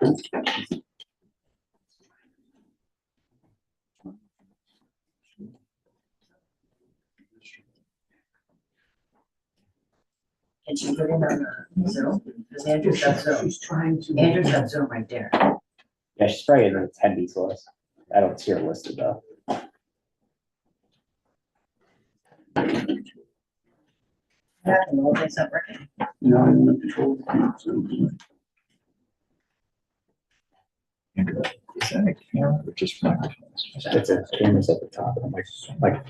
And she put in on Zoom, because Andrew's got Zoom. Andrew's got Zoom right there. Yeah, she's probably in the attendees list. I don't see her listed though. Yeah, the whole thing's not working. No, I'm in control. Is that a camera or just microphones? It's a camera's at the top and like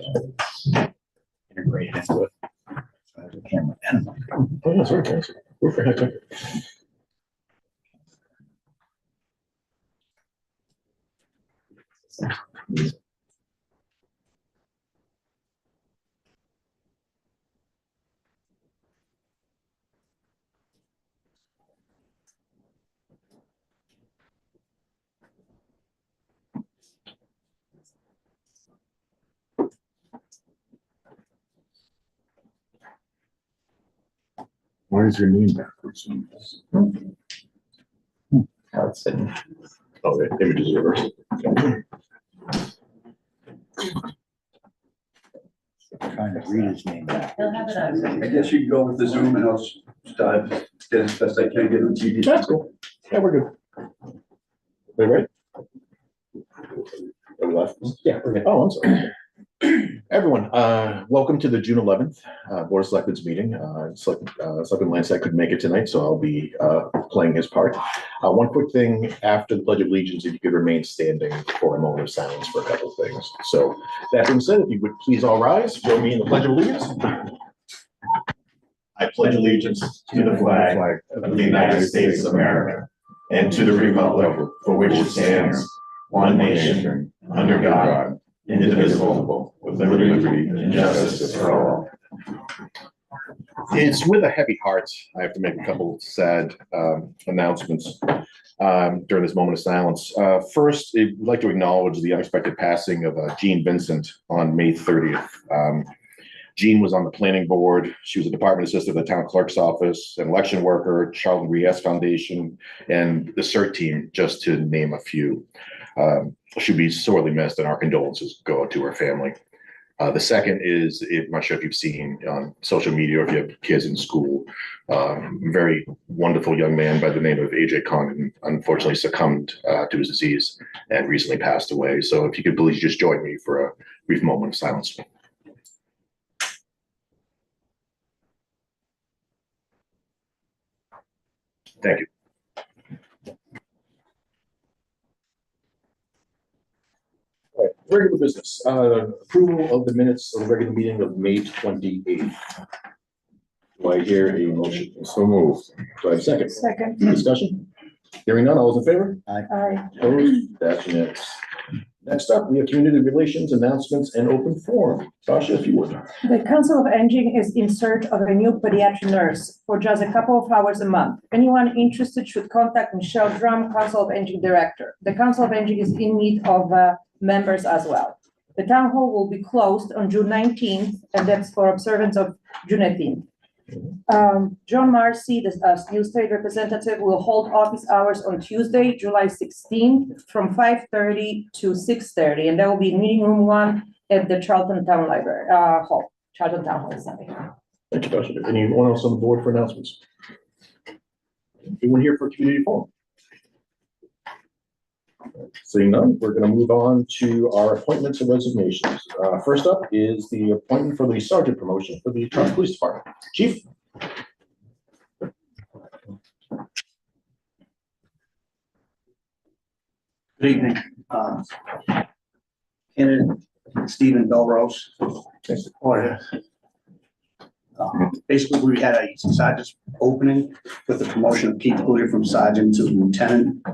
integrated into it. The camera and a microphone. Oh, yeah, sorry. We're for heck. Why is your name backwards on this? How it's sitting. Oh, the image is reversed. Trying to read his name back. He'll have it on. I guess you can go with the Zoom and I'll just start, get as best I can get on TV. That's cool. Yeah, we're good. Wait, right? Are we left? Yeah, we're good. Oh, I'm sorry. Everyone, welcome to the June 11th Board of Selectmen's meeting. Selectman Lansett couldn't make it tonight, so I'll be playing his part. One quick thing after the Pledge of Allegiance, if you could remain standing for a moment of silence for a couple of things. So that being said, if you would please all rise, join me in the Pledge of Allegiance. I pledge allegiance to the flag of the United States of America and to the republic for which it stands, one nation, under God, indivisible, with liberty and justice for all. It's with a heavy heart I have to make a couple sad announcements during this moment of silence. First, I'd like to acknowledge the unexpected passing of Jean Vincent on May 30th. Jean was on the planning board. She was a department assistant at the town clerk's office, an election worker, Charles Ries Foundation, and the CERT team, just to name a few. She'll be sorely missed, and our condolences go out to her family. The second is, I'm not sure if you've seen on social media or if you have kids in school, very wonderful young man by the name of AJ Condon unfortunately succumbed to his disease and recently passed away. So if you could please just join me for a brief moment of silence. Thank you. All right, regular business. Approval of the minutes of the regular meeting of May 28th. Do I hear a motion? So moved. Do I have a second? Second. Discussion? Hearing none, all those in favor? Aye. Opposed? That's unanimous. Next up, we have community relations, announcements, and open forum. Tasha, if you would. The Council of Aging is in search of a new pediatric nurse for just a couple of hours a month. Anyone interested should contact Michelle Drum, Council of Aging Director. The Council of Aging is in need of members as well. The town hall will be closed on June 19th, and that's for observance of Juneteenth. John Marcy, the new state representative, will hold office hours on Tuesday, July 16th from 5:30 to 6:30, and that will be meeting room 1 at the Charlton Town Library, Charlton Town Hall, sorry. Thank you, Tasha. Anyone else on the board for announcements? Anyone here for community forum? Seeing none, we're going to move on to our appointments and resignations. First up is the appointment for the sergeant promotion for the Charlton Police Department. Chief. Good evening. Candidate Stephen Belrose. Basically, we had a sergeant's opening with the promotion of Pete Cludier from sergeant to lieutenant.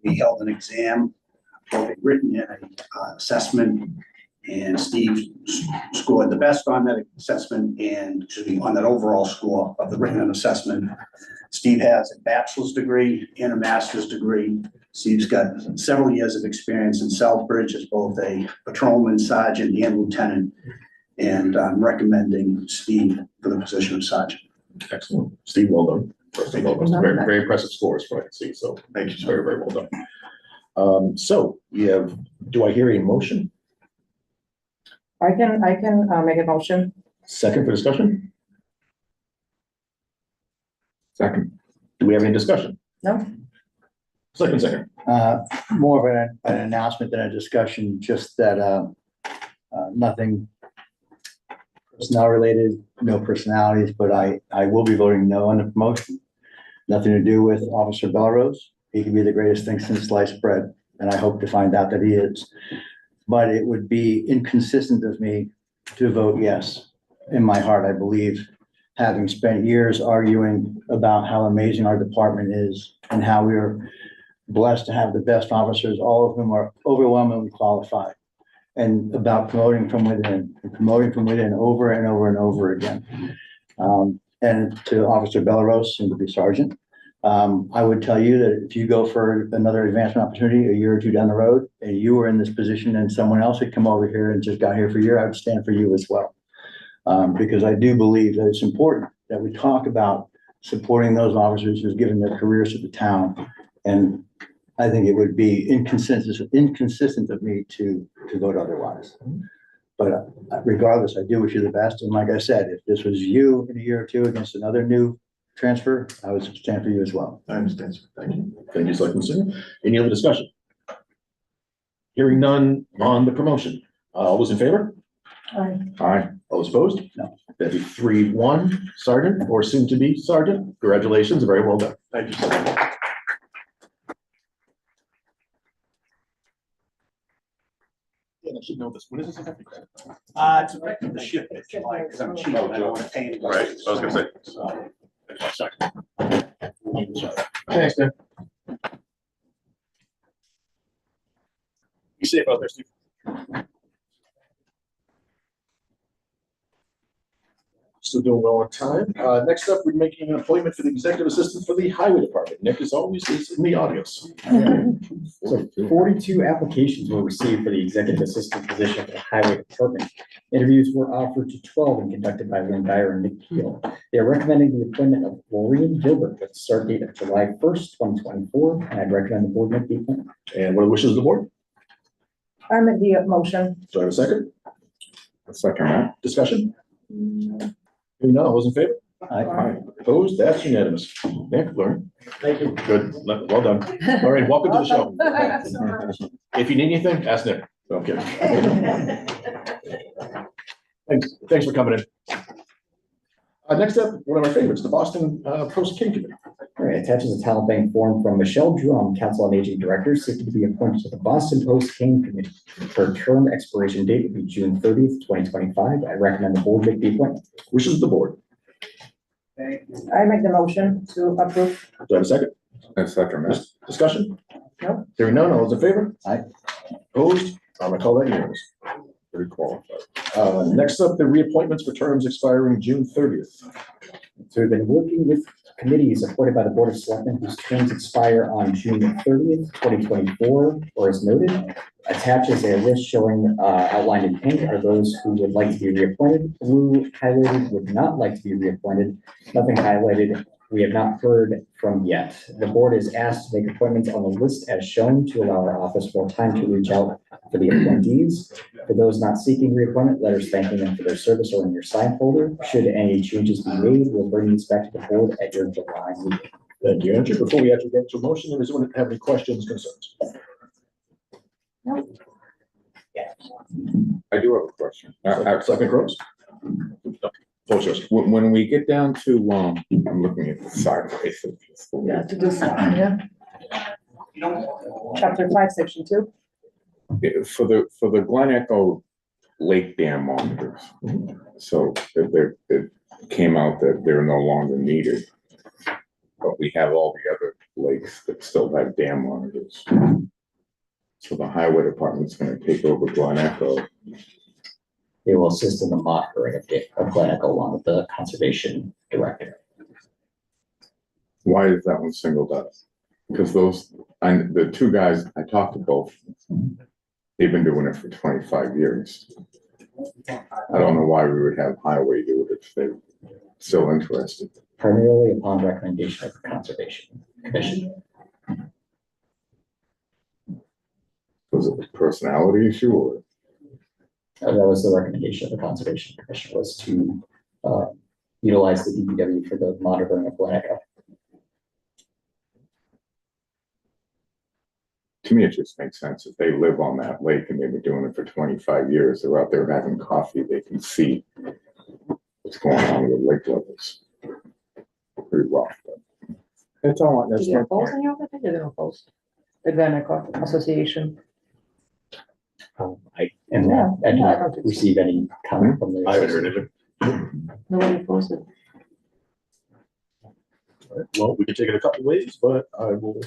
We held an exam, both written and an assessment, and Steve scored the best on that assessment and on that overall score of the written and assessment. Steve has a bachelor's degree and a master's degree. Steve's got several years of experience in Southbridge as both a patrolman, sergeant, and lieutenant. And I'm recommending Steve for the position of sergeant. Excellent. Steve, well done. first and foremost. Very, very impressive scores from what I can see, so Thank you, it's sir. very, very well done. So we have, do I hear a motion? I can make a motion. Second for discussion? Second. Do we have any discussion? No? Second. More of an announcement than a discussion, just that, nothing personnel related, no personalities, but I will be voting no on the promotion. Nothing to do with Officer Belrose. He could be the greatest thing since sliced bread, and I hope to find out that he is. But it would be inconsistent of me to vote yes. In my heart, I believe, having spent years arguing about how amazing our department is and how we are blessed to have the best officers, all of whom are overwhelmingly qualified, and about promoting from within over and over and over again. And to Officer Belrose, soon to be sergeant, I would tell you that if you go for another advancement opportunity a year or two down the road, and you were in this position and someone else had come over here and just got here for a year, I would stand for you as well. Because I do believe that it's important that we talk about supporting those officers who've given their careers to the town. And I think it would be inconsistent of me to vote otherwise. But regardless, I do wish you the best. And like I said, if this was you in a year or two against another new transfer, I would stand for you as well. I understand, sir. Thank you. Thank you, Selectman Singer. Any other discussion? Hearing none on the promotion. All those in favor? Aye. Aye. All those opposed? No. That'd be 3-1, Sergeant, or soon to be Sergeant. Congratulations, very well done. Thank you, sir. Yeah, I should know this. When is this effective? It's effective the shift, if you like, because I'm cheap, I don't want to pay anybody. Right, I was gonna say. So, Thanks, Dan. Be safe out there, Steve. Still doing well on time. Next up, we're making an appointment for the executive assistant for the highway department. Nick, as always, is in the audience. So 42 applications were received for the executive assistant position for the highway department. Interviews were offered to 12 and conducted by Lynn Dyer and Nick Keel. They are recommending the appointment of Maureen Gilbert with a start date of July 1st, 2024, and I'd recommend the board make the appointment. And what are the wishes of the board? I make the motion. Do I have a second? Second, that. Discussion? Hearing none, all those in favor? Aye. Opposed? That's unanimous. Nick, Lauren? Thank you. Good, well done. All right, welcome to the show. If you need anything, ask Nick. Okay. Thanks for coming in. Next up, one of our favorites, the Boston Post King Committee. All right, attaches a talent bank form from Michelle Drum, Council on Aging Director, seeking to be appointed to the Boston Post King Committee. Her term expiration date would be June 30th, 2025. I recommend the board make the appointment. Wishes of the board. I make the motion to approve. Do I have a second? Second, that. Discussion? No. Hearing none, all those in favor? Aye. Opposed? I'm gonna call that unanimous. Very qualified. Next up, the reappointments for terms expiring June 30th. So we've been working with committees appointed by the Board of Selectmen whose terms expire on June 30th, 2024, or as noted. Attaches a list showing outlined in pink are those who would like to be reappointed. Blue highlighted would not like to be reappointed. Nothing highlighted we have not heard from yet. The board is asked to make appointments on the list as shown to allow our office more time to reach out for the appointees. For those not seeking reappointment, letters thanking them for their service are in your sign folder. Should any changes be made, we'll bring these back to the board at your July meeting. Thank you, Andrew. Before we actually get to a motion, does anyone have any questions, concerns? I do have a question. Selectman Gross? Floor is yours. When we get down to, I'm looking at the sideways of this. Yeah, to do something, yeah. Chapter 5, section 2. For the Glen Echo Lake Dam monitors. So it came out that they're no longer needed. But we have all the other lakes that still have dam monitors. So the highway department's gonna take over Glen Echo. They will assist in the monitoring of Glen Echo along with the conservation director. Why is that one singled out? Because the two guys, I talked to both, they've been doing it for 25 years. I don't know why we would have highway do it if they're still interested. primarily upon recommendation of the Conservation Commission. Was it a personality issue or? That was the recommendation of the Conservation Commission, was to utilize the DPW for the monitoring of Glen Echo. To me, it just makes sense. If they live on that lake and they've been doing it for 25 years, they're out there having coffee, they can see what's going on with the lake levels. Pretty rough. But that's all, Do that's you my oppose point. any of it? I didn't oppose. The Glen Echo Association. I did not receive any comment from the. I haven't heard anything. Nobody opposed it. All right, well, we can take it a couple ways, but I will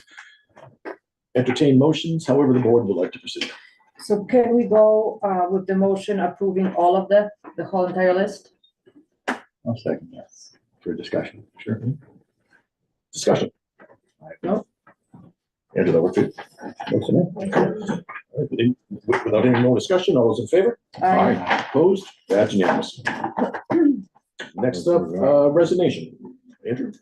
entertain motions, however the board would like to proceed. So can we go with the motion approving all of the whole entire list? I'll second that for discussion. Sure. Discussion. No. Andrew, that work for you? Works for me. All right, without any more discussion, all those in favor? Opposed? That's unanimous. Next up, resignation. Andrew?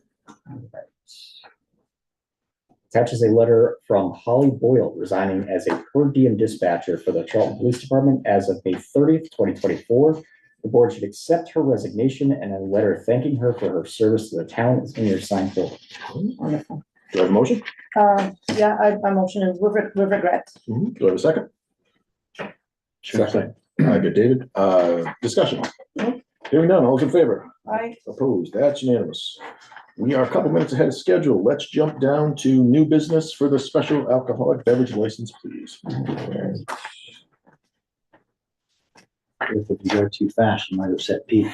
Attaches a letter from Holly Boyle resigning as a per diem dispatcher for the Charlton Police Department as of May 30th, 2024. The board should accept her resignation, and a letter thanking her for her service to the town is in your sign folder. Wonderful. Do I have a motion? Yeah, I motion it with regret. Do I have a second? Second. Good, David. Discussion. Hearing none, all those in favor? Aye. Opposed? That's unanimous. We are a couple minutes ahead of schedule. Let's jump down to new business for the special alcoholic beverage license, please. If you go too fast, you might upset Pete.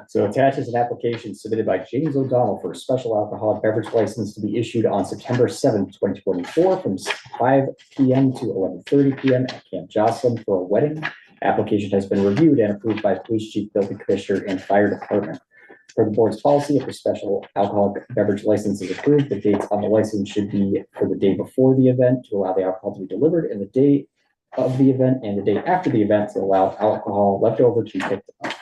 So attaches an application submitted by James O'Donnell for a special alcoholic beverage license to be issued on September 7th, 2024 from 5 p.m. to 11:30 p.m. at Camp Jocelyn for a wedding. Application has been reviewed and approved by Police Chief, Building Commissioner, and Fire Department. For the board's policy, if the special alcoholic beverage license is approved, the dates on the license should be for the day before the event to allow the alcohol to be delivered, and the day of the event and the day after the event to allow alcohol left over to be picked up.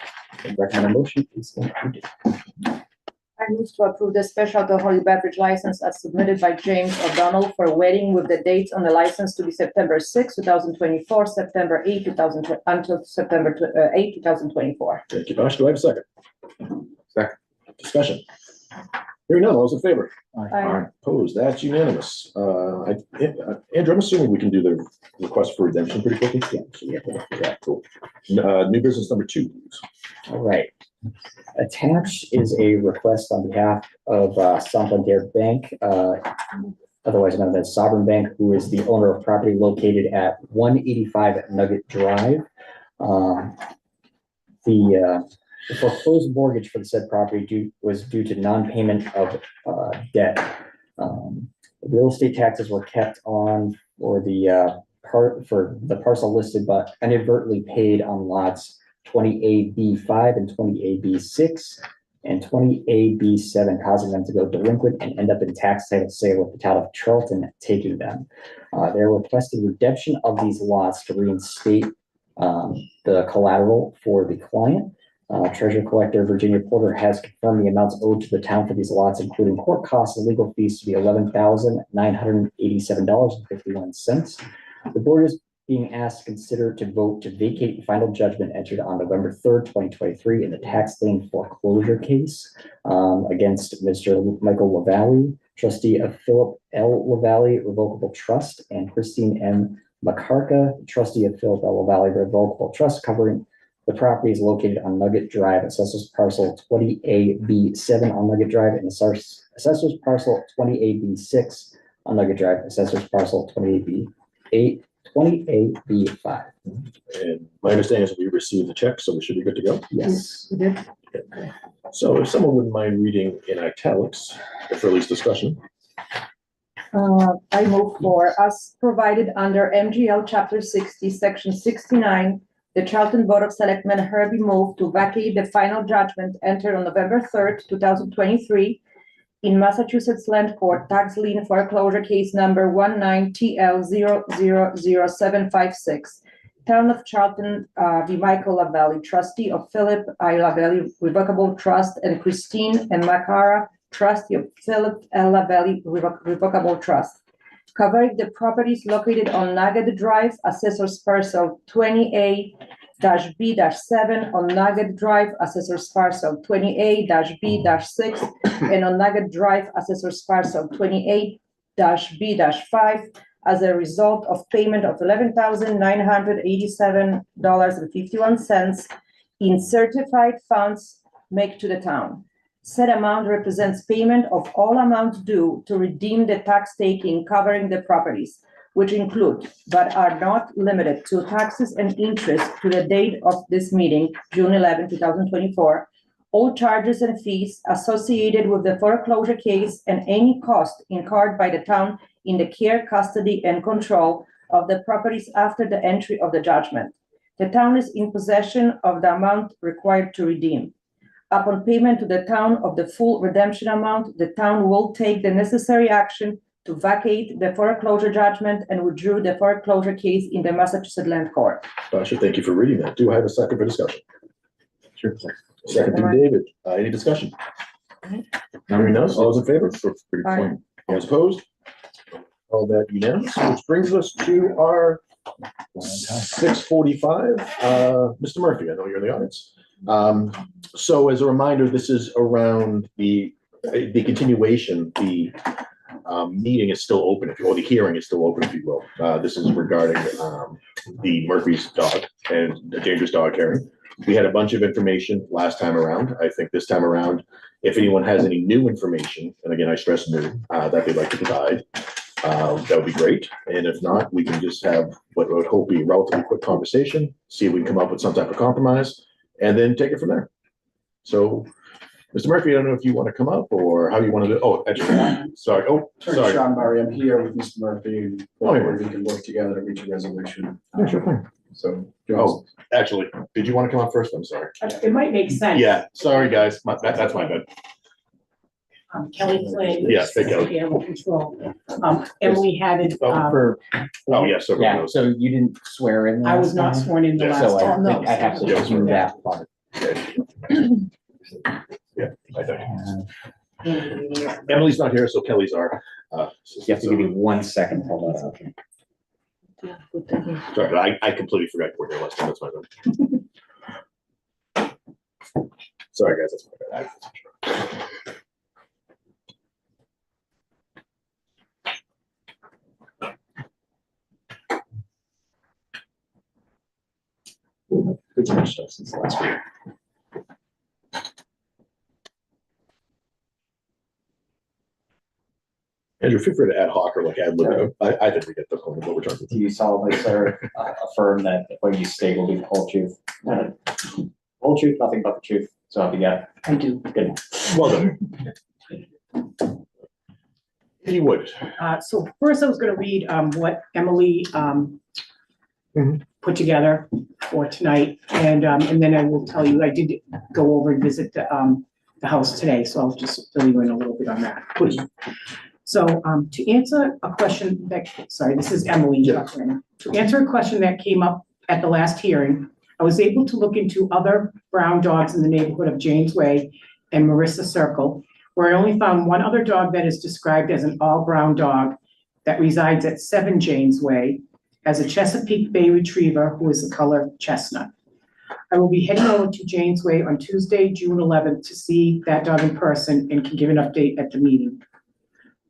The recommended motion is included. I move to approve the special alcoholic beverage license as submitted by James O'Donnell for a wedding with the dates on the license to be September 6, 2024, September 8, 2020, until September 8, 2024. Thank you, Bosh. Do I have a second? Second. Discussion. Hearing none, all those in favor? Aye. Opposed? That's unanimous. Andrew, I'm assuming we can do the request for redemption pretty quickly? Yeah, cool. New business number 2, please. All right. Attached is a request on behalf of Santander Bank, otherwise known as Sovereign Bank, who is the owner of property located at 185 Nugget Drive. The foreclosed mortgage for the said property was due to non-payment of debt. Real estate taxes were kept on for the parcel listed, but inadvertently paid on lots 20A-B5 and 20A-B6 and 20A-B7, causing them to go delinquent and end up in tax title sale with the town of Charlton taking them. They're requesting redemption of these lots to reinstate the collateral for the client. Treasurer Collector Virginia Porter has confirmed the amounts owed to the town for these lots, including court costs and legal fees, to be $11,987.51. The board is being asked to consider to vote to vacate the final judgment entered on November 3rd, 2023 in the tax lien foreclosure case against Mr. Michael LaValle, trustee of Philip L. LaValle Revocable Trust, and Christine M. McCarka, trustee of Philip L. LaValle Revocable Trust, covering the property is located on Nugget Drive, assessors parcel 20A-B7 on Nugget Drive, and assessors parcel 20A-B6 on Nugget Drive, assessors parcel 20A-B8, 20A-B5. And my understanding is we received the check, so we should be good to go. Yes. We did. So if someone wouldn't mind reading in italics, for at least discussion. I move for, as provided under MGL Chapter 60, Section 69, the Charlton Board of Selectmen hereby move to vacate the final judgment entered on November 3rd, 2023 in Massachusetts Land Court Tax Lien Foreclosure Case Number 19TL000756 Town of Charlton v. Michael LaValley, trustee of Philip I. LaValley Revocable Trust, and Christine and Makara, trustee of Philip L. LaValley Revocable Trust, covering the properties located on Nugget Drive, Assessor's Parcel 20A-B-7, on Nugget Drive, Assessor's Parcel 28-B-6, and on Nugget Drive, Assessor's Parcel 28-B-5, as a result of payment of $11,987.51 in certified funds made to the town. Said amount represents payment of all amounts due to redeem the tax taking covering the properties, which include, but are not limited to, taxes and interest to the date of this meeting, June 11, 2024, all charges and fees associated with the foreclosure case, and any cost incurred by the town in the care, custody, and control of the properties after the entry of the judgment. The town is in possession of the amount required to redeem. Upon payment to the town of the full redemption amount, the town will take the necessary action to vacate the foreclosure judgment and withdraw the foreclosure case in the Massachusetts Land Court. Basha, thank you for reading that. Do I have a second for discussion? Sure. Second from David. Any discussion? Hearing none, all those in favor? Pretty Aye. plain. All those opposed? All that unanimous, which brings us to our 6:45. Mr. Murphy, I know you're in the audience. So as a reminder, this is around the continuation, the meeting is still open, or the hearing is still open, if you will. This is regarding the Murphy's dog and the dangerous dog hearing. We had a bunch of information last time around. I think this time around, if anyone has any new information, and again, I stress new, that they'd like to provide, that would be great. And if not, we can just have what I would hope be a relatively quick conversation, see if we can come up with some type of compromise, and then take it from there. So, Mr. Murphy, I don't know if you want to come up or how you want to do. Oh, actually, sorry. Oh, sorry. Sean Murray, I'm here with Mr. Murphy, and Oh, yeah. we can work together to reach a resolution. Yeah, sure thing. So. Oh, actually, did you want to come up first? I'm sorry. It might make sense. Yeah, sorry, guys. That's my bad. Kelly Flynn. Yes, thank you. Animal control. Emily had it, For, Oh, yes. So yeah, so you didn't swear in? I was last not time? sworn in the Yeah, last So I time. think I have to just move that part. Yeah, I don't. Emily's not here, so Kelly's our. You have to give me 1 second to pull that out. Sorry, I completely forgot you were here last time. That's my bad. Sorry, guys, that's my bad. Good catch, since last week. Andrew, feel free to ad hoc or like ad lib. I think we get the point of what we're trying to do. Do you solemnly swear, affirm that what you state will be the whole truth? Whole truth, nothing but the truth. So if you got, I do. good. Well done. If you would. So first I was gonna read, what Emily, put together for tonight. And then I will tell you, I did go over and visit the house today, so I'll just fill you in a little bit on that. Please. So, to answer a question that, sorry, this is Emily. Yeah. To answer a question that came up at the last hearing, I was able to look into other brown dogs in the neighborhood of James Way and Marissa Circle, where I only found one other dog that is described as an all-brown dog that resides at 7 James Way as a Chesapeake Bay Retriever who is the color chestnut. I will be heading over to James Way on Tuesday, June 11th to see that dog in person and can give an update at the meeting.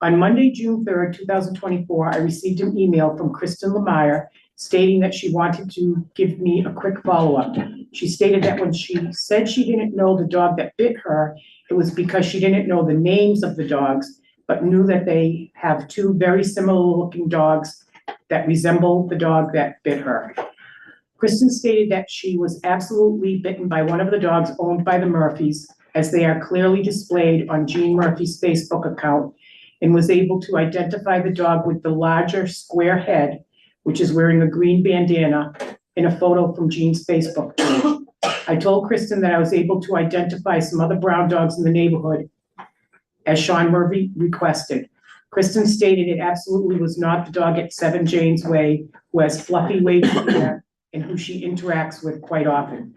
On Monday, June 3rd, 2024, I received an email from Kristen Lemire stating that she wanted to give me a quick follow-up. She stated that when she said she didn't know the dog that bit her, it was because she didn't know the names of the dogs, but knew that they have 2 very similar-looking dogs that resemble the dog that bit her. Kristen stated that she was absolutely bitten by one of the dogs owned by the Murphys, as they are clearly displayed on Jean Murphy's Facebook account, and was able to identify the dog with the larger square head, which is wearing a green bandana, in a photo from Jean's Facebook page. I told Kristen that I was able to identify some other brown dogs in the neighborhood, as Sean Murphy requested. Kristen stated it absolutely was not the dog at 7 James Way, who has fluffy wavy hair and who she interacts with quite often.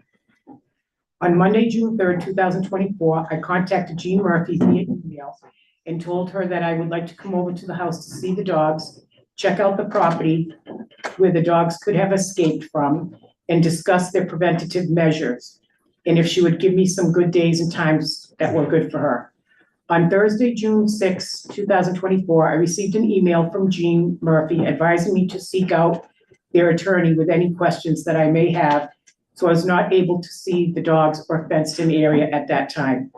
On Monday, June 3rd, 2024, I contacted Jean Murphy via email and told her that I would like to come over to the house to see the dogs, check out the property where the dogs could have escaped from, and discuss their preventative measures, and if she would give me some good days and times that were good for her. On Thursday, June 6, 2024, I received an email from Jean Murphy advising me to seek out their attorney with any questions that I may have, so I was not able to see the dogs or fenced-in area at that time.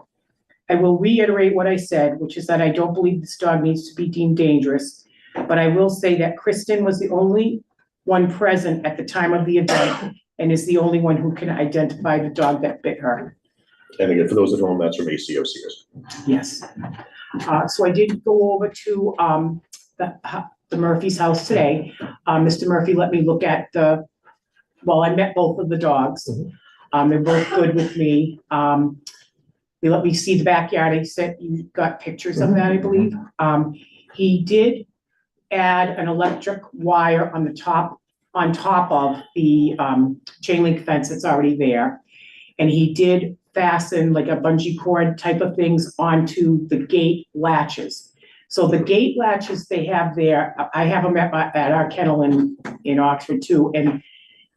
I will reiterate what I said, which is that I don't believe this dog needs to be deemed dangerous, but I will say that Kristen was the only one present at the time of the event and is the only one who can identify the dog that bit her. And again, for those at home, that's from ACOCS. Yes. So I did go over to the Murphy's house today. Mr. Murphy let me look at I met both of the dogs. They're both good with me. They let me see the backyard. He said you got pictures of that, I believe. He did add an electric wire on top of the chain link fence that's already there. And he did fasten like a bungee cord type of things onto the gate latches. So the gate latches they have there, I have them at our kennel in Oxford too, and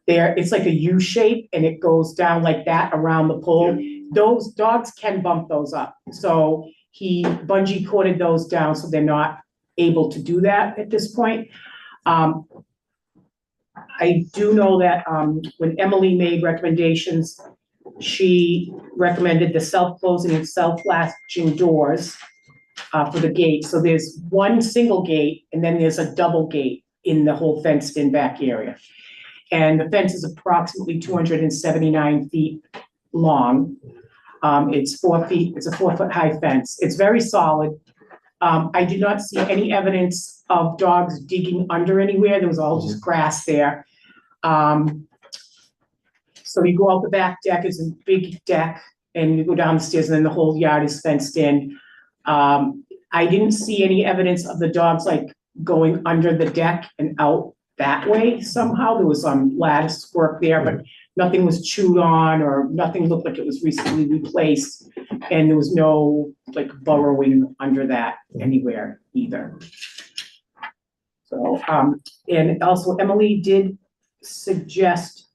it's like a U shape and it goes down like that around the pole. Those dogs can bump those up. So he bungee corded those down so they're not able to do that at this point. I do know that when Emily made recommendations, she recommended the self-closing and self-latching doors for the gate. So there's one single gate and then there's a double gate in the whole fenced-in back area. And the fence is approximately 279 feet long. It's 4 feet, it's a 4-foot high fence. It's very solid. I did not see any evidence of dogs digging under anywhere. There was all just grass there. So you go out the back deck, is a big deck, and you go down the stairs, and then the whole yard is fenced in. I didn't see any evidence of the dogs like going under the deck and out that way somehow. There was some lattice work there, but nothing was chewed on or nothing looked like it was recently replaced. And there was no like burrowing under that anywhere either. So, and also Emily did suggest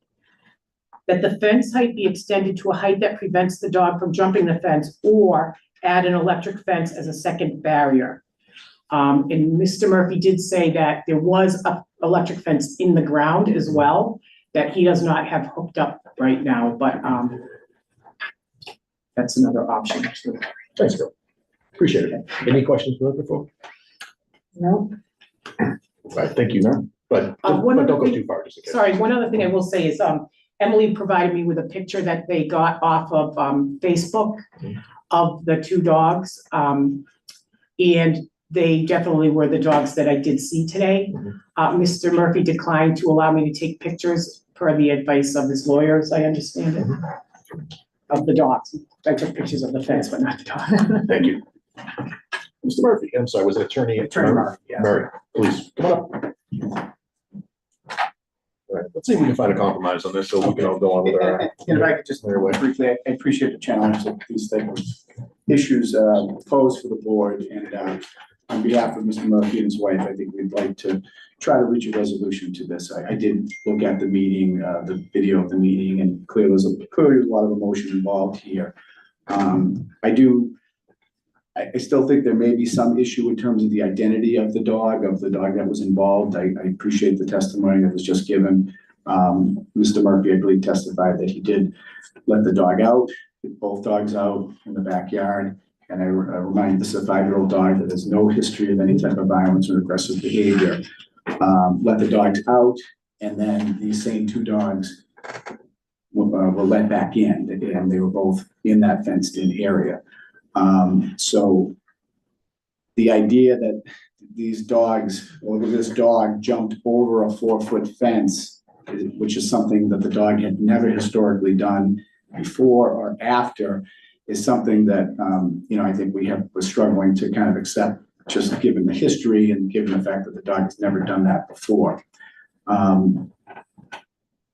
that the fence height be extended to a height that prevents the dog from jumping the fence, or add an electric fence as a second barrier. And Mr. Murphy did say that there was an electric fence in the ground as well, that he does not have hooked up right now, but that's another option. Thanks, Bill. Appreciate it. Any questions for the before? No. Right, thank you, but One don't other go thing- too far, just in case. Sorry, one other thing I will say is, Emily provided me with a picture that they got off of, Facebook of the two dogs. And they definitely were the dogs that I did see today. Mr. Murphy declined to allow me to take pictures per the advice of his lawyers, I understand it, of the dogs. I took pictures of the fence, but not the dog. Thank you. Mr. Murphy, I'm sorry, was it Attorney Murphy, yeah. Murray, please, come on up. All right, let's see if we can find a compromise on this so we can all go on with our. And if I could just briefly, I appreciate the challenge that these type of issues pose for the board, and on behalf of Mr. Murphy and his wife, I think we'd like to try to reach a resolution to this. I did look at the meeting, the video of the meeting, and clearly there's a lot of emotion involved here. I still think there may be some issue in terms of the identity of the dog that was involved. I appreciate the testimony that was just given. Mr. Murphy, I believe, testified that he did let the dog out, both dogs out in the backyard. And I remind this is a 5-year-old dog that has no history of any type of violence or aggressive behavior. Let the dogs out, and then these same two dogs were let back in, and they were both in that fenced-in area. So the idea that these dogs, or this dog jumped over a 4-foot fence, which is something that the dog had never historically done before or after, is something that, I think we're struggling to kind of accept, just given the history and given the fact that the dog has never done that before.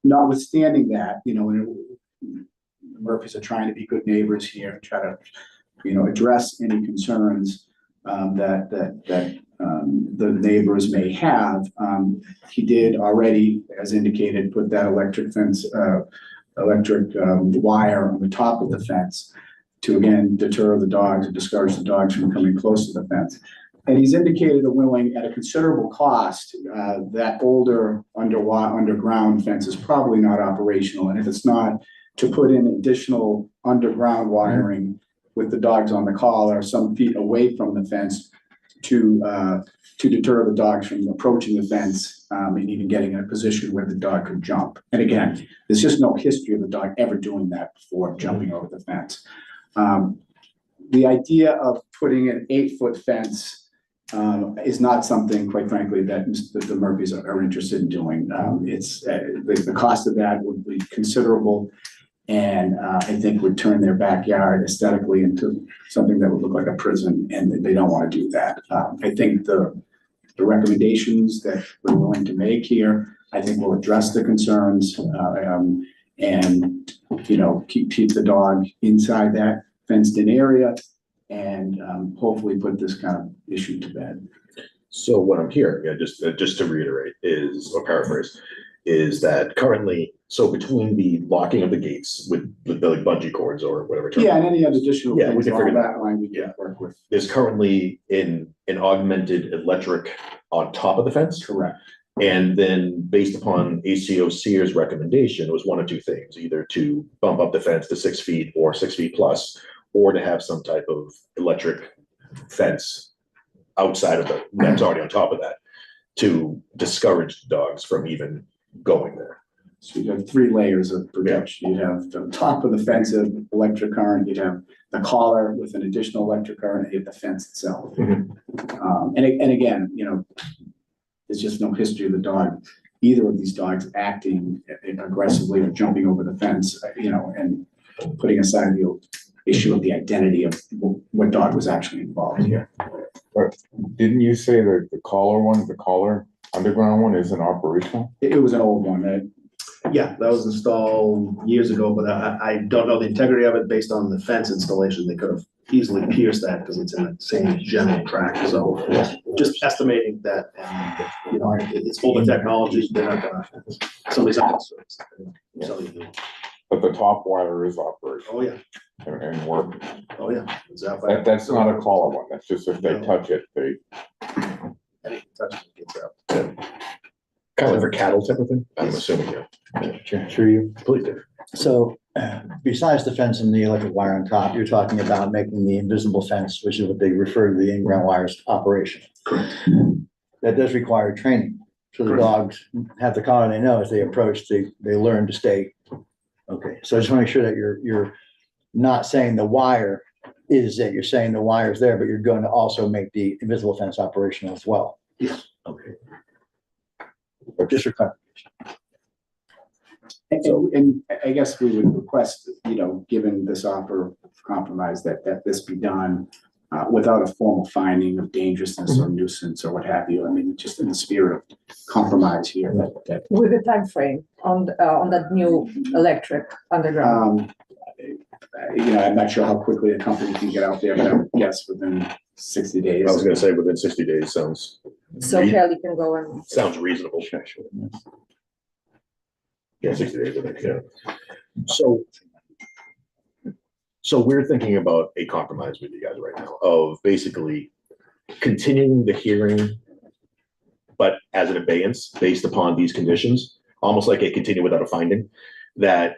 notwithstanding that, Murphys are trying to be good neighbors here, and try to, address any concerns that the neighbors may have. He did already, as indicated, put that electric fence, wire on the top of the fence to again deter the dogs and discourage the dogs from coming close to the fence. And he's indicated a willing, at a considerable cost, that older underground fence is probably not operational. And if it's not, to put in additional underground wiring with the dogs on the collar, some feet away from the fence to deter the dogs from approaching the fence, and even getting in a position where the dog could jump. And again, there's just no history of the dog ever doing that before, jumping over the fence. The idea of putting an 8-foot fence is not something, quite frankly, that the Murphys are interested in doing. It's the cost of that would be considerable, and I think would turn their backyard aesthetically into something that would look like a prison, and they don't want to do that. I think the recommendations that we're willing to make here, I think will address the concerns, and keep the dog inside that fenced-in area, and hopefully put this kind of issue to bed. So what I'm hearing, just to reiterate, or paraphrase, is that currently, so between the locking of the gates with the bungee cords or whatever. Yeah, and any other additional Yeah, we things can figure along that that line we can work with. There's currently an augmented electric on top of the fence. Correct. And then based upon ACO Sears recommendation, it was one of two things, either to bump up the fence to 6 feet or 6 feet plus, or to have some type of electric fence outside of that's already on top of that, to discourage dogs from even going there. So you have 3 layers of protection. You have the top of the fence of electric current, you have the collar with an additional electric current, and you have the fence itself. And again, there's just no history of the dog, either of these dogs acting aggressively or jumping over the fence, and putting aside the issue of the identity of what dog was actually involved here. But didn't you say that the collar underground one isn't operational? It was an old one. Yeah, that was installed years ago, but I don't know the integrity of it based on the fence installation. They could have easily pierced that because it's in the same general track. So just estimating that, and it's older technology. They're not gonna, somebody's not gonna sell you. But the top wire is operational. Oh, yeah. And working. Oh, yeah. Exactly. That's not a collar one. That's just if they touch it, they. Any touch it gets out. Kind of like for cattle type of thing, I'm assuming, yeah. Sure you. Please do. So besides the fence and the electric wire on top, you're talking about making the invisible fence, which is what they refer to the in-ground wires, operational. That does require training. So the dogs have the collar, they know as they approach, they learn to stay. Okay, so I just want to make sure that you're not saying the wire is that you're saying the wire is there, but you're going to also make the invisible fence operational as well. Yes. Okay. Or just for clarification. And I guess we would request, given this offer of compromise, that this be done without a formal finding of dangerousness or nuisance or what have you. I mean, just in the spirit of compromise here. With a time frame on that new electric underground. I'm not sure how quickly a company can get out there, but I would guess within 60 days. I was gonna say within 60 days sounds. So Kelly can go and. Sounds reasonable. Yeah, 60 days, I think, yeah. So we're thinking about a compromise with you guys right now of basically continuing the hearing, but as an abeyance based upon these conditions, almost like a continue without a finding, that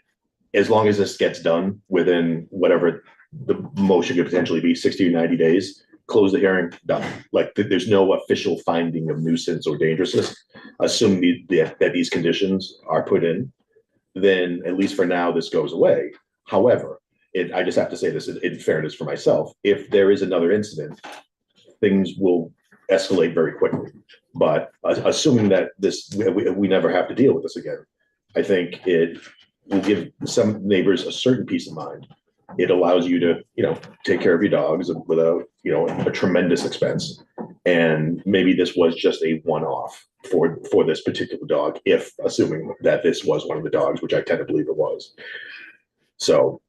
as long as this gets done within whatever the motion could potentially be, 60 or 90 days, close the hearing, done. Like there's no official finding of nuisance or dangerousness. Assuming that these conditions are put in, then at least for now, this goes away. However, I just have to say this in fairness for myself, if there is another incident, things will escalate very quickly. But assuming that we never have to deal with this again, I think it will give some neighbors a certain peace of mind. It allows you to, take care of your dogs without, a tremendous expense. And maybe this was just a one-off for this particular dog, if assuming that this was one of the dogs, which I tend to believe it was. So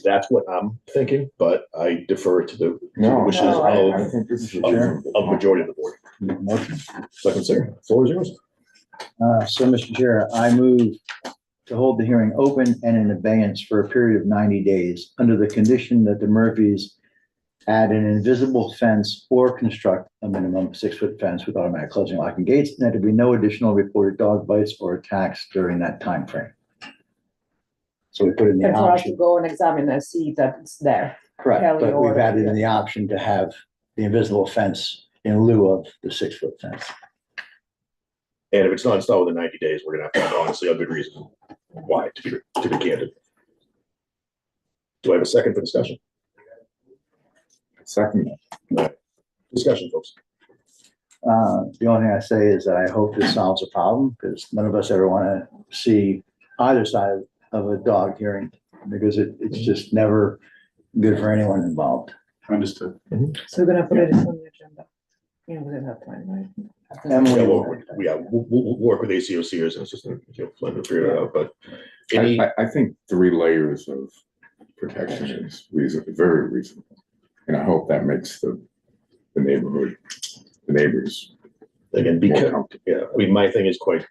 that's what I'm thinking, but I defer to the wishes no, I think this is of majority of the board. Motion. Second, sir, floor is yours. So, Mr. Chair, I move to hold the hearing open and in abeyance for a period of 90 days under the condition that the Murphys add an invisible fence or construct a minimum 6-foot fence with automatic closing, locking gates, and that there be no additional reported dog bites or attacks during that time frame. So we put in the And for us to option, go and examine and see that it's there. correct, Kelly but we've or- added in the option to have the invisible fence in lieu of the 6-foot fence. And if it's not installed within 90 days, we're gonna have to honestly a good reason why, to be candid. Do I have a second for discussion? second. Discussion, folks. The only thing I say is that I hope this solves a problem, because none of us ever want to see either side of a dog hearing, because it's just never good for anyone involved. Understood. So we're gonna put it on the agenda. Yeah, we didn't have time, right? Emily, We'll work with ACOC as an assistant, Linda, figure it out, but any, I think 3 layers of protection is reasonable, very reasonable. And I hope that makes the neighborhood, the neighbors again, more because, comfortable. yeah, I mean, my thing is quite,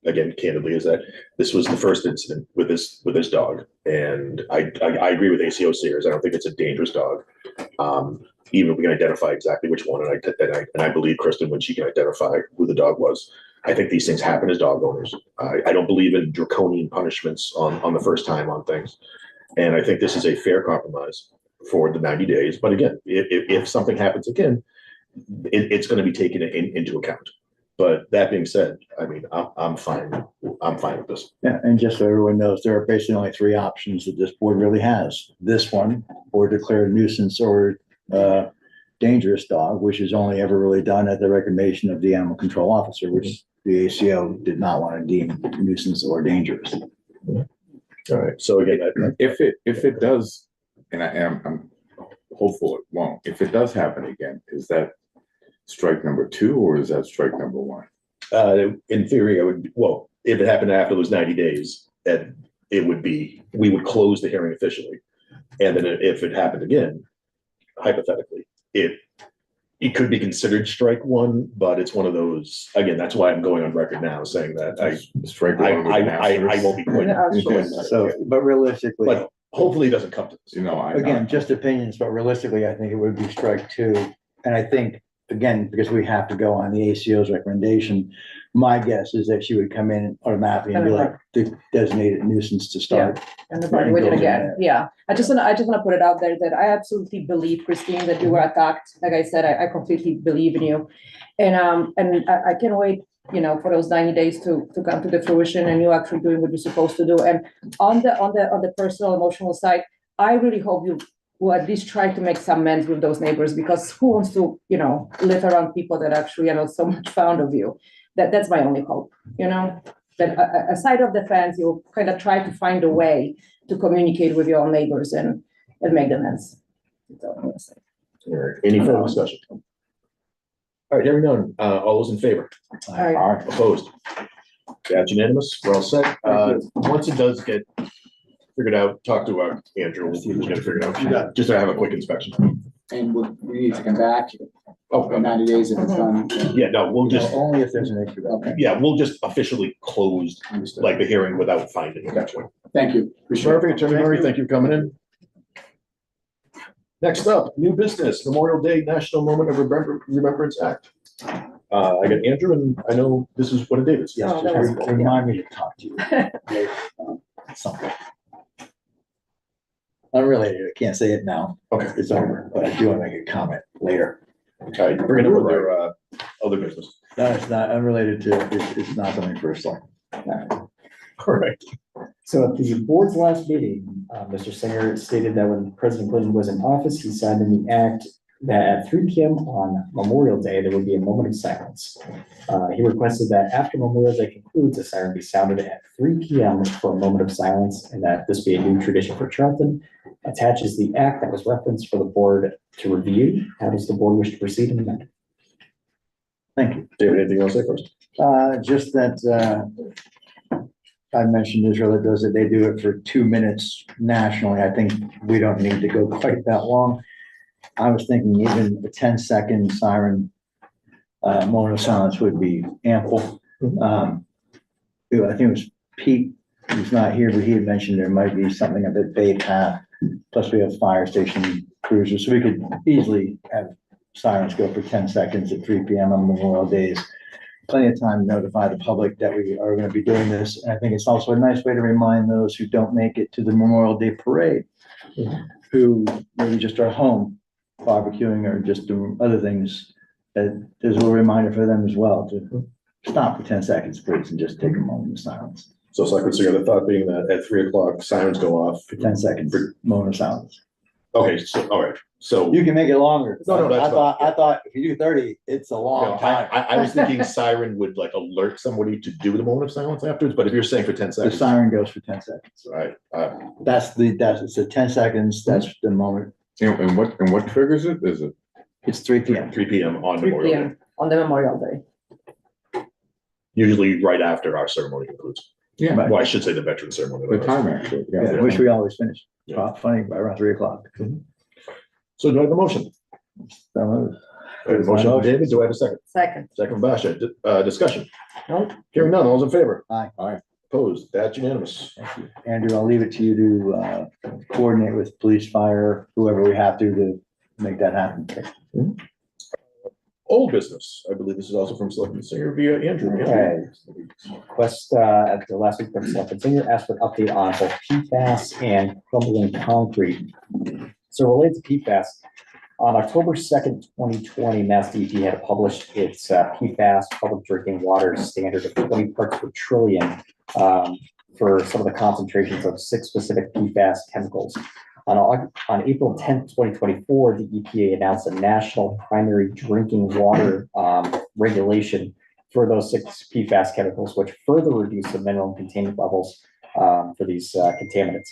again, candidly, is that this was the first incident with this dog. And I agree with ACO Sears. I don't think it's a dangerous dog. Even if we can identify exactly which one, and I believe Kristen when she can identify who the dog was. I think these things happen as dog owners. I don't believe in draconian punishments on the first time on things. And I think this is a fair compromise for the 90 days. But again, if something happens again, it's going to be taken into account. But that being said, I mean, I'm fine. I'm fine with this. Yeah, and just so everyone knows, there are basically only 3 options that this board really has. This one, or declare a nuisance or dangerous dog, which is only ever really done at the recommendation of the animal control officer, which the ACO did not want to deem nuisance or dangerous. All right. So again, If it does, and I'm hopeful it won't, if it does happen again, is that strike number 2 or is that strike number 1? in theory, I would, well, if it happened after those 90 days, that it would be, we would close the hearing officially. And then if it happened again, hypothetically, it could be considered strike 1, but it's one of those, again, that's why I'm going on record now saying that Strike 1 with an I won't be quite. So, but realistically, But hopefully it doesn't come to this. You know, again, just opinions, but realistically, I think it would be strike 2. And I think, again, because we have to go on the ACO's recommendation, my guess is that she would come in automatically and be like, the designated nuisance to start. And evaluate it again, yeah. I just wanna put it out there that I absolutely believe, Christine, that you were attacked. Like I said, I completely believe in you. And I can't wait, for those 90 days to come to the fruition and you actually doing what you're supposed to do. And on the personal, emotional side, I really hope you will at least try to make some amends with those neighbors, because who wants to, live around people that actually are not so much fond of you? That's my only hope, that aside of the fence, you'll kind of try to find a way to communicate with your neighbors and make them amends. That's all I'm gonna say. All right. Any further discussion? All right, hearing none. All those in favor? All right. Opposed? That's unanimous. We're all set. Once it does get figured out, talk to Andrew. We'll get it figured out. Just to have a quick inspection. And we need to come back Oh, in 90 days if it's done. yeah, no, we'll just, Only if there's an issue. Okay, yeah, we'll just officially close understood. like the hearing without finding at that point. Thank you. Appreciate it. Perfect, Attorney Murray, thank you for coming in. Next up, new business, Memorial Day National Moment of Remembrance Act. I got Andrew, and I know this is one of David's. Yes, Oh, that was just cool, remind me to talk to you. Something. Unrelated, I can't say it now. Okay. It's over, but I do want to make a comment later. Okay, bring it over there, other business. No, it's not unrelated to, it's not something personal. All right. So at the board's last meeting, Mr. Singer stated that when President Clinton was in office, he signed in the act that at 3 p.m. on Memorial Day, there would be a moment of silence. He requested that after Memorial Day concludes, a siren be sounded at 3 p.m. for a moment of silence, and that this be a new tradition for Charlton. Attaches the act that was referenced for the board to review. How does the board wish to proceed in the matter? Thank you. David, anything else to say first? Just that, I mentioned Israel that does it, they do it for 2 minutes nationally. I think we don't need to go quite that long. I was thinking even a 10-second siren, moment of silence would be ample. I think it was Pete, who's not here, but he had mentioned there might be something up at Bay Path. Plus we have fire station cruisers, so we could easily have sirens go for 10 seconds at 3 PM on Memorial Days. Plenty of time to notify the public that we are going to be doing this. And I think it's also a nice way to remind those who don't make it to the Memorial Day parade, who maybe just are home barbecuing or just doing other things, that there's a little reminder for them as well to stop for 10 seconds, please, and just take a moment of silence. So Selectman Singer, the thought being that at 3 o'clock, sirens go off. For 10 seconds, moment of silence. Okay, so, all right, so. You can make it longer. No, that's I thought if you do 30, it's a long time. I was thinking siren would like alert somebody to do the moment of silence afterwards, but if you're saying for 10 The seconds. siren goes for 10 seconds. All right, It's a 10 seconds, that's the moment. And what triggers it? Is it? It's 3 PM. 3 PM on 3 Memorial Day, PM on the Memorial Day. usually right after our ceremony concludes. Yeah, Right. Well, I should say the veteran ceremony. the time actually. Yeah, which we always finish. Yeah. Funny, by around 3 o'clock. So do I have a motion? So, I have a motion by David, do I have a second? Second. Second by Basha, discussion. No. Hearing none, all's in favor? Aye. Aye, opposed, that's unanimous. thank you. Andrew, I'll leave it to you to coordinate with police, fire, whoever we have to make that happen. Old business, I believe this is also from Selectman Singer via Andrew. Okay. Request, at the last week from Selectman Singer, asked for an update on both PFAS and crumbling concrete. So related to PFAS, on October 2nd, 2020, Mass DEP had published its PFAS public drinking water standard of 20 parts per trillion for some of the concentrations of 6 specific PFAS chemicals. On April 10th, 2024, the EPA announced a national primary drinking water regulation for those 6 PFAS chemicals, which further reduce the minimum containment levels for these contaminants.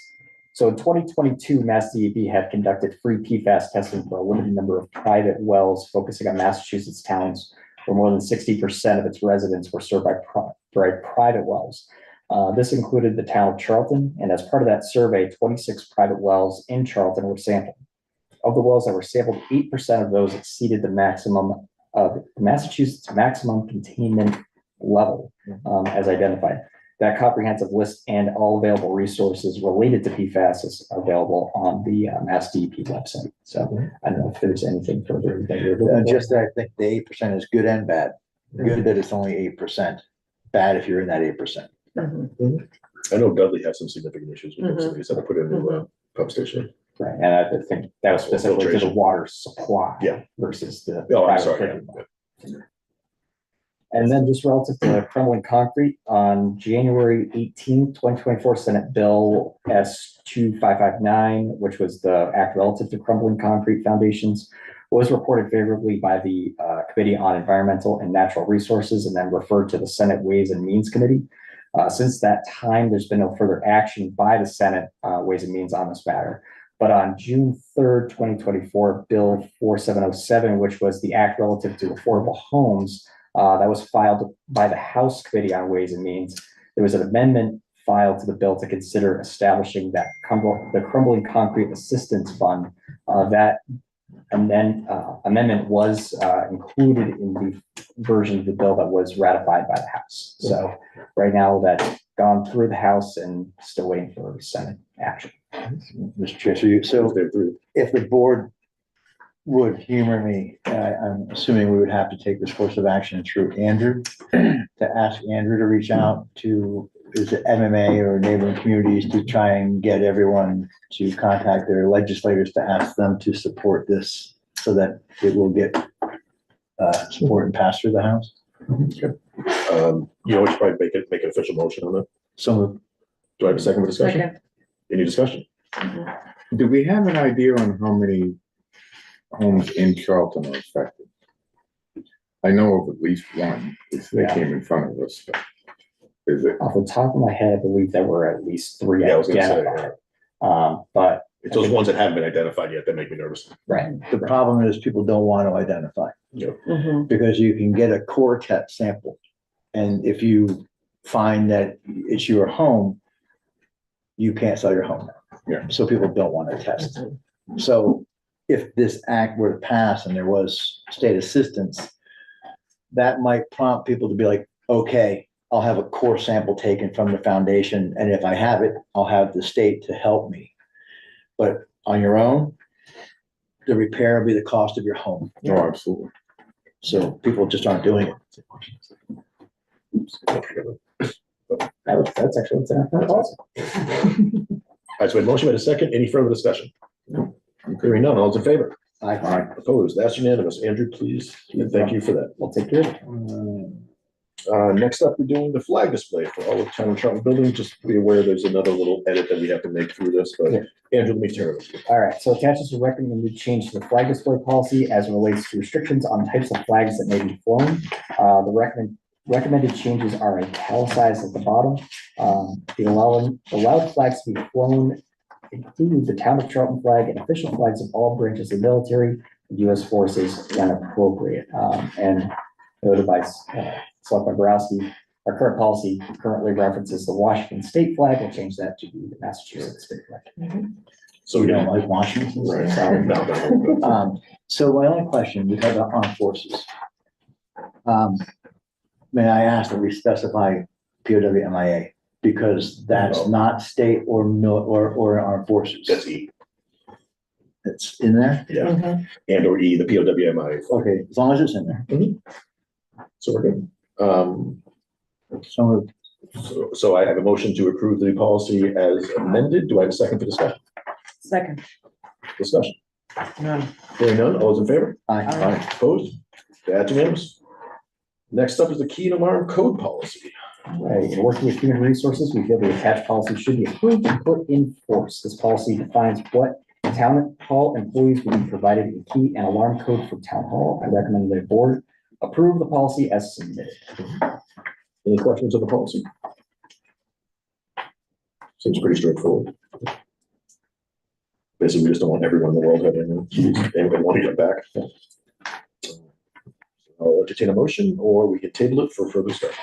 So in 2022, Mass DEP had conducted free PFAS testing for a limited number of private wells, focusing on Massachusetts towns where more than 60% of its residents were served by private wells. This included the town of Charlton, and as part of that survey, 26 private wells in Charlton were sampled. Of the wells that were sampled, 8% of those exceeded the maximum of Massachusetts maximum containment level, as identified. That comprehensive list and all available resources related to PFAS is available on the Mass DEP website. So I don't know if there's anything further that you're looking for. Just that I think the 8% is good and bad. Good that it's only 8%, bad if you're in that 8%. I know Dudley has some significant issues with this, they said to put in a pump station. Right, and I think that was specifically to the water supply. Yeah. Versus the. Oh, I'm private sorry. drinking water. And then just relative to crumbling concrete, on January 18th, 2024, Senate Bill S 2559, which was the act relative to crumbling concrete foundations, was reported favorably by the Committee on Environmental and Natural Resources and then referred to the Senate Ways and Means Committee. Since that time, there's been no further action by the Senate Ways and Means on this matter. But on June 3rd, 2024, Bill 4707, which was the act relative to affordable homes, that was filed by the House Committee on Ways and Means. There was an amendment filed to the bill to consider establishing that the Crumbling Concrete Assistance Fund. That amendment was included in the version of the bill that was ratified by the House. So right now that's gone through the House and still waiting for Senate action. Mr. Chair, so if the board would humor me, I'm assuming we would have to take this course of action through Andrew, to ask Andrew to reach out to, is it MMA or neighboring communities, to try and get everyone to contact their legislators to ask them to support this so that it will get support and pass through the House. You know, we should probably make an official motion on that. So Do I have a second for discussion? Second. Any discussion? Do we have an idea on how many homes in Charlton are affected? I know of at least one, if they came in front of us. But is it? Off the top of my head, I believe there were at least 3 Yeah, I was gonna say, identified. But It's those ones that haven't been identified yet that make me nervous. right, the problem is people don't want to identify. Mhm. because you can get a core test sample. And if you find that it's your home, you can't sell your home. Yeah. So people don't want to test. So if this act were to pass and there was state assistance, that might prompt people to be like, okay, I'll have a core sample taken from the foundation, and if I have it, I'll have the state to help me. But on your own, the repair will be the cost of your home. Oh, absolutely. So people just aren't doing it. That's actually, it's awesome. All right, so we have a motion with a second. Any further discussion? Hearing none, all those in favor? I, Opposed? That's unanimous. Andrew, please, and thank you for that. We'll take care of it. Next up, we're doing the flag display for all of town and Charlton buildings. Just be aware there's another little edit that we have to make through this, but Yeah. Andrew, let me turn it over. All right, so attached is a recommended change to the flag display policy as it relates to restrictions on types of flags that may be flown. The recommended changes are italicized at the bottom. The allowed flags to be flown include the town of Charlton flag and official flags of all branches of the military, and U.S. forces when appropriate. And noted by Selectman Borowski, our current policy currently references the Washington state flag. We'll change that to be the Massachusetts state flag. So you we don't don't like Washington? Right. Sorry. No. So my only question, we have the armed forces. May I ask that we specify POW MIA? Because that's No. not state or or armed forces. That's E, It's in there? yeah, and or E, the POWMI. Okay, as long as it's in there. So we're good. So So I have a motion to approve the policy as amended. Do I have a second for discussion? Second. Discussion. None. Hearing none, all those in favor? I, Opposed? That's unanimous. Next up is the key and alarm code policy. Right, in working with human resources, we feel the attached policy should be approved and put in force. This policy defines what town hall employees will be provided a key and alarm code for town hall. I recommend that the board approve the policy as submitted. Any questions of the policy? Seems pretty straightforward. Basically, we just don't want everyone in the world having anybody want to get back. I'll entertain a motion, or we can table it for further discussion.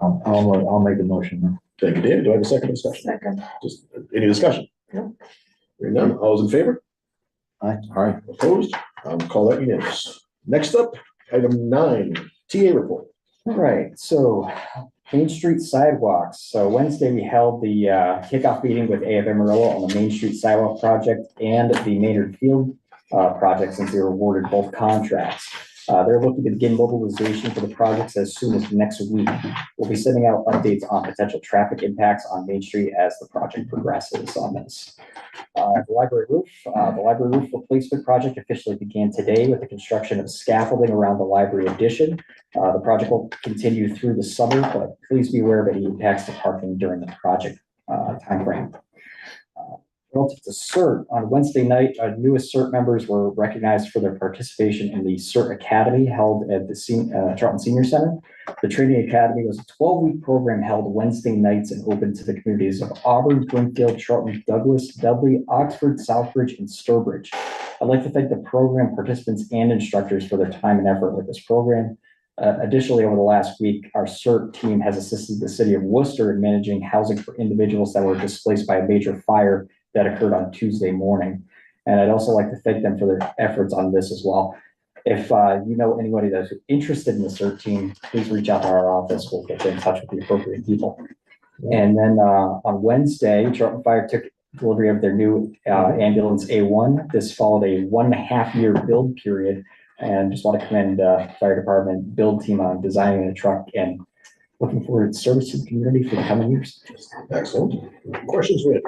I'll make the motion. Thank you, David. Do I have a second discussion? Second. Just any discussion? Hearing none, all those in favor? Aye. All right, opposed? Call that unanimous. Next up, item 9, TA report. All right, so Main Street sidewalks. So Wednesday, we held the kickoff meeting with AF Amarillo on the Main Street sidewalk project and the Maynard Field project, since they were awarded both contracts. They're looking to begin mobilization for the projects as soon as next week. We'll be sending out updates on potential traffic impacts on Main Street as the project progresses on this. The library roof replacement project officially began today with the construction of scaffolding around the library addition. The project will continue through the summer, but please be aware of any impacts to parking during the project timeframe. Relative to CERT, on Wednesday night, our newest CERT members were recognized for their participation in the CERT Academy held at the Charlton Senior Center. The Training Academy was a 12-week program held Wednesday nights and open to the communities of Auburn, Bloomfield, Charlton, Douglas, Dudley, Oxford, Southbridge, and Sturbridge. I'd like to thank the program participants and instructors for their time and effort with this program. Additionally, over the last week, our CERT team has assisted the city of Worcester in managing housing for individuals that were displaced by a major fire that occurred on Tuesday morning. And I'd also like to thank them for their efforts on this as well. If you know anybody that's interested in the CERT team, please reach out to our office. We'll get in touch with the appropriate people. And then on Wednesday, Charlton Fire took delivery of their new ambulance A1. This followed a 1.5-year build period. And just want to commend fire department build team on designing a truck and looking forward to service to the community for the coming years. Excellent. Questions, Rick?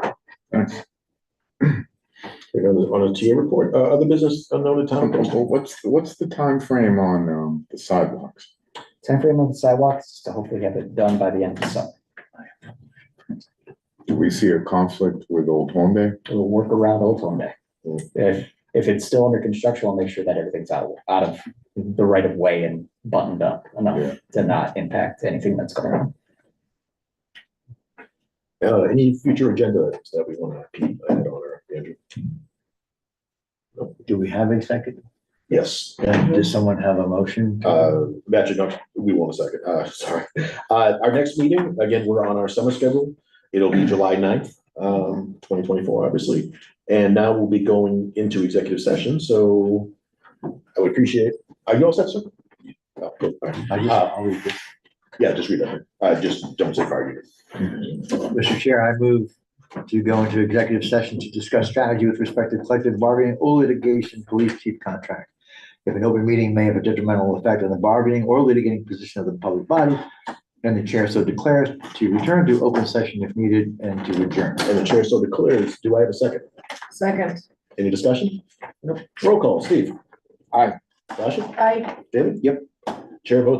On a TA report, other business unknown to town. What's the time frame on the sidewalks? Timeframe of the sidewalks is to hopefully have it done by the end of the summer. Do we see a conflict with Old Home Day? We'll work around Old Home Day. If it's still under construction, we'll make sure that everything's out of the right of way and buttoned up enough to not impact anything that's going on. Any future agenda items that we want to keep ahead on, Andrew? do we have a second? Yes. And does someone have a motion? Actually, no, we won't a second. Sorry. Our next meeting, again, we're on our summer schedule. It'll be July 9th, 2024, obviously. And now we'll be going into executive session. So I would appreciate, are you all set, sir? Oh, good. All right. I'll read this. Yeah, just read that. Just don't say fire unit. Mr. Chair, I move to go into executive session to discuss strategy with respect to collective bargaining or litigation police chief contract. If an open meeting may have a detrimental effect on the bargaining or litigating position of the public body, and the chair so declares, to return to open session if needed and to adjourn. And the chair so declares. Do I have a second? Second. Any discussion? No. Roll call. Steve? Aye. Sasha? Aye. David? Yep. Chair votes